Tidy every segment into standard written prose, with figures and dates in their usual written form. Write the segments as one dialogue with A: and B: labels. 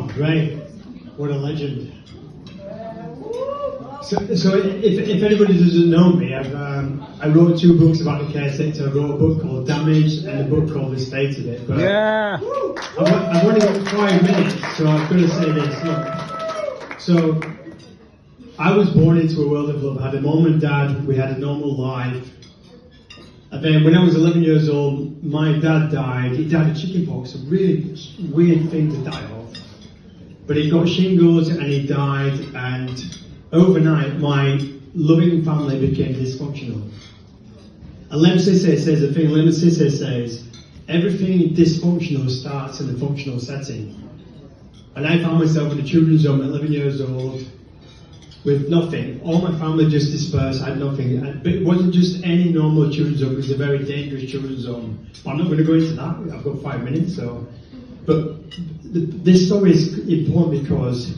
A: great. What a legend. So if anybody doesn't know me, I wrote 2 books about the care sector. I wrote a book called Damaged and a book called The State of It. But
B: Yeah.
A: I've only got 5 minutes, so I've got to say this. Look, so I was born into a world of love. I had a mom and dad. We had a normal life. And then when I was 11 years old, my dad died. He died of chickenpox, a really weird thing to die of. But he got shingles and he died, and overnight my loving family became dysfunctional. And Lem Sisse says a thing, Lem Sisse says, everything dysfunctional starts in a functional setting. And I found myself in a children's home at 11 years old with nothing. All my family just dispersed, I had nothing. But it wasn't just any normal children's home, it was a very dangerous children's home. But I'm not going to go into that, I've got 5 minutes, so. But this story is important because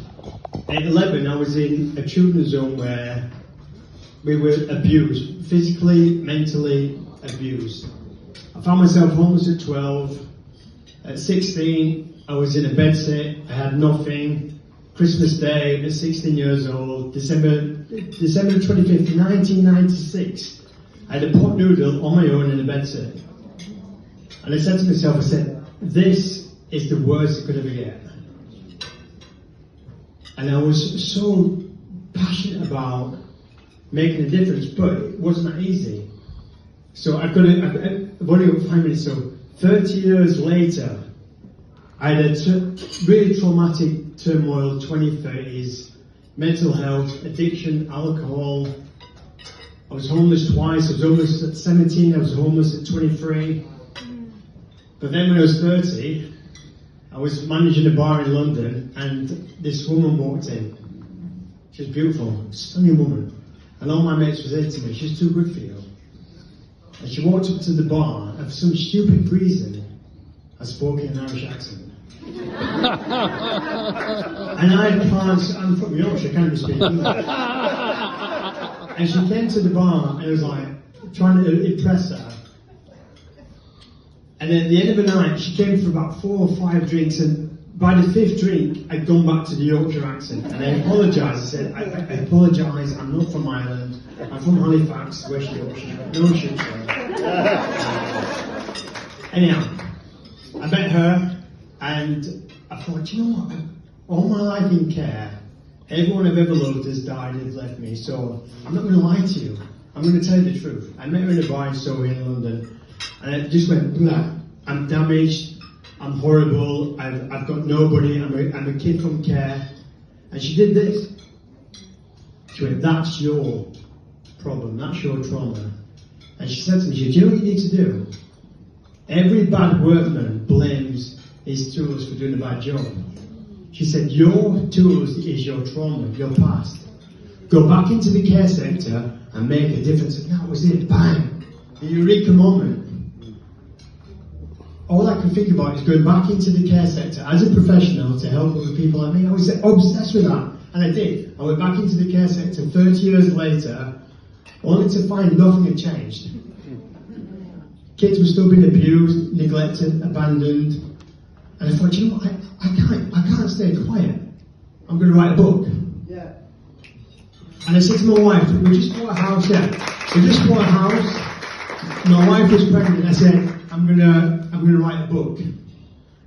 A: at 11 I was in a children's home where we were abused, physically, mentally abused. I found myself homeless at 12. At 16 I was in a bedsit, I had nothing. Christmas Day at 16 years old, December 25th, 1996, I had a pot noodle on my own in a bedsit. And I said to myself, I said, this is the worst it could ever get. And I was so passionate about making a difference, but it wasn't that easy. So I've only got 5 minutes, so 30 years later, I had a really traumatic turmoil, 2030s, mental health, addiction, alcohol. I was homeless twice. I was homeless at 17, I was homeless at 23. But then when I was 30, I was managing a bar in London, and this woman walked in. She was beautiful, stunning woman. And all my mates were saying to me, she's too good for you. And she walked up to the bar, and for some stupid reason, I spoke in an Irish accent. And I'm from Yorkshire, I can't speak English. And she came to the bar, and I was like, trying to impress her. And then at the end of the night, she came for about 4 or 5 drinks, and by the 5th drink, I'd gone back to the Yorkshire accent. And I apologised. I said, I apologise, I'm not from Ireland. I'm from Halifax, West Yorkshire. No shit, Anyhow, I met her, and I thought, you know what? All my life in care, everyone I've ever loved has died and left me, so I'm not going to lie to you. I'm going to tell you the truth. I met her in a bar in Soho in London. And I just went, blah, I'm damaged, I'm horrible, I've got nobody, I'm a kid from care. And she did this. She went, that's your problem, that's your trauma. And she said to me, do you know what you need to do? Every bad workman blames his tools for doing a bad job. She said, your tools is your trauma, your past. Go back into the care sector and make a difference. And that was it, bang, the eureka moment. All I can think about is going back into the care sector as a professional to help other people like me. I was obsessed with that, and I did. I went back into the care sector 30 years later, only to find nothing had changed. Kids were still being abused, neglected, abandoned, and I thought, you know what, I can't stay quiet. I'm going to write a book. Yeah. And I said to my wife, we just bought a house, we just bought a house. My wife was pregnant, and I said, I'm gonna write a book.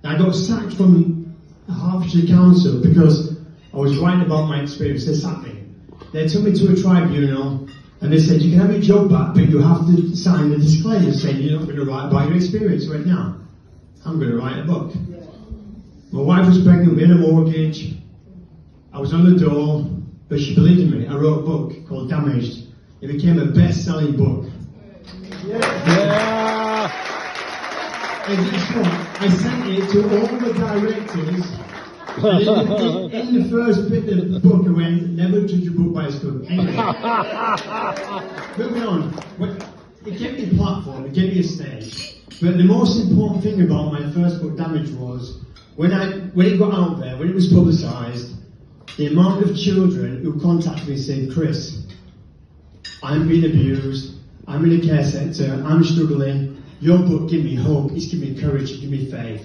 A: Now, I got sacked from Hertfordshire Council because I was writing about my experience. They sacked me. They took me to a tribunal, and they said, you can have your job back, but you have to sign a disclaimer saying you're not going to write about your experience right now. I'm going to write a book. My wife was pregnant, we had a mortgage. I was on the door, but she believed in me. I wrote a book called Damaged. It became a best-selling book.
B: Yeah.
A: And guess what? I sent it to all the directors. In the first bit of the book, I went, never judge a book by its cover. Anyway, moving on. It gave me a platform, it gave me a stage. But the most important thing about my first book, Damage, was when it got out there, when it was publicised, the amount of children who contacted me saying, Chris, I'm being abused, I'm in the care sector, I'm struggling. Your book gave me hope, it's given me courage, it's given me faith.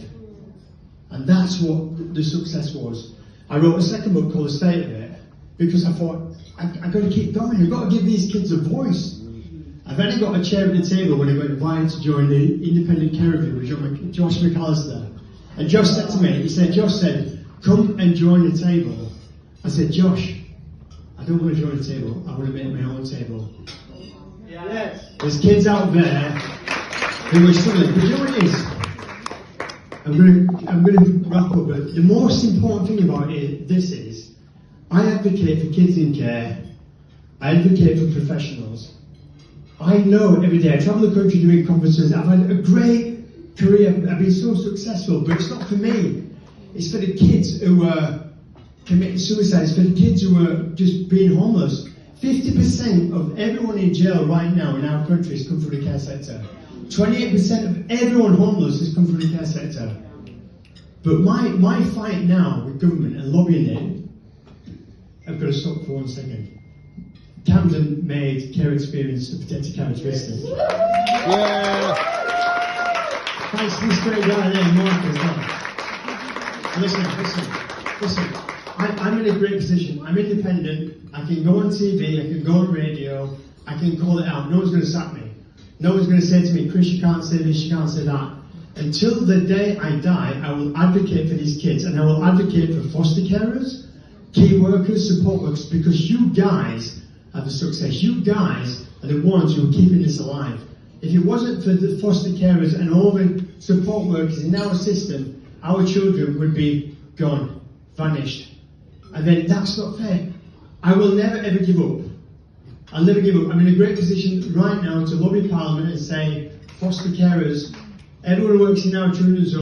A: And that's what the success was. I wrote a second book called The State of It, because I thought, I've got to keep going, I've got to give these kids a voice. I've only got a chair at the table when I got invited to join the Independent Care Review with Josh McAllister. And Josh said to me, Josh said, come and join the table. I said, Josh, I don't want to join the table, I want to make my own table. Yes. There's kids out there who are struggling, but you know what it is? I'm going to wrap up, but the most important thing about this is, I advocate for kids in care, I advocate for professionals. I know every day, I travel the country doing conferences, I've had a great career, I've been so successful, but it's not for me. It's for the kids who are committing suicide, it's for the kids who are just being homeless. 50% of everyone in jail right now in our country has come from the care sector. 28% of everyone homeless has come from the care sector. But my fight now with government and lobbying it, I've got to stop for 1 second. Camden made care experience a protected characteristic. Yeah. Thanks to this great guy there, Mark, as well. Listen. I'm in a great position. I'm independent. I can go on TV, I can go on radio, I can call it out. No one's going to sack me. No one's going to say to me, Chris, you can't say this, you can't say that. Until the day I die, I will advocate for these kids, and I will advocate for foster carers, key workers, support workers, because you guys are the success. You guys are the ones who are keeping this alive. If it wasn't for the foster carers and all the support workers in our system, our children would be gone, vanished. And then that's not fair. I will never ever give up. I'll never give up. I'm in a great position right now to lobby Parliament and say, foster carers, everyone who works in our children's